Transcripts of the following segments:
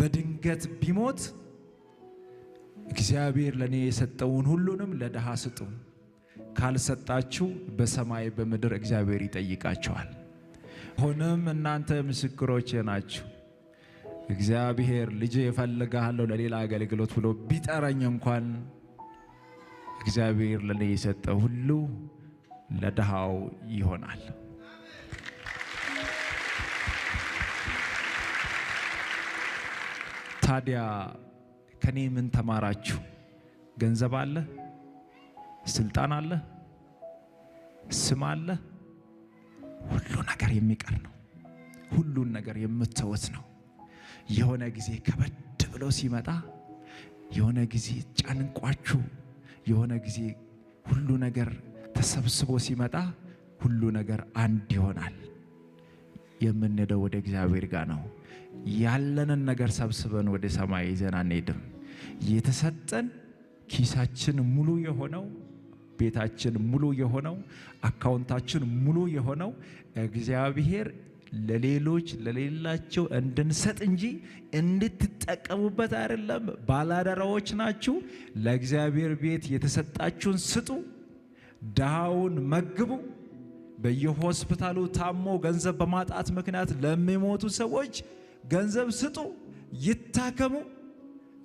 በድንገት ቢሞት እግዚአብሔር ለኔ የሰጠውን ሁሉንም ለድሃ ስጡ፣ ካልሰጣችሁ በሰማይ በምድር እግዚአብሔር ይጠይቃችኋል። ሆነም እናንተ ምስክሮቼ ናችሁ። እግዚአብሔር ልጄ እፈልግሃለሁ ለሌላ አገልግሎት ብሎ ቢጠራኝ እንኳን እግዚአብሔር ለኔ የሰጠ ሁሉ ለድሃው ይሆናል። ታዲያ ከኔ ምን ተማራችሁ? ገንዘብ አለ፣ ስልጣን አለ፣ ስም አለ፣ ሁሉ ነገር የሚቀር ነው። ሁሉን ነገር የምትተውት ነው። የሆነ ጊዜ ከበድ ብሎ ሲመጣ፣ የሆነ ጊዜ ጫንቋችሁ፣ የሆነ ጊዜ ሁሉ ነገር ተሰብስቦ ሲመጣ ሁሉ ነገር አንድ ይሆናል። የምንሄደው ወደ እግዚአብሔር ጋር ነው። ያለንን ነገር ሰብስበን ወደ ሰማይ ይዘን አንሄድም። የተሰጠን ኪሳችን ሙሉ የሆነው፣ ቤታችን ሙሉ የሆነው፣ አካውንታችን ሙሉ የሆነው እግዚአብሔር ለሌሎች ለሌላቸው እንድንሰጥ እንጂ እንድትጠቀሙበት አይደለም። ባላደራዎች ናችሁ። ለእግዚአብሔር ቤት የተሰጣችሁን ስጡ፣ ድሃውን መግቡ። በየሆስፒታሉ ታሞ ገንዘብ በማጣት ምክንያት ለሚሞቱ ሰዎች ገንዘብ ስጡ፣ ይታከሙ።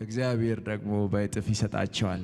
እግዚአብሔር ደግሞ በእጥፍ ይሰጣቸዋል።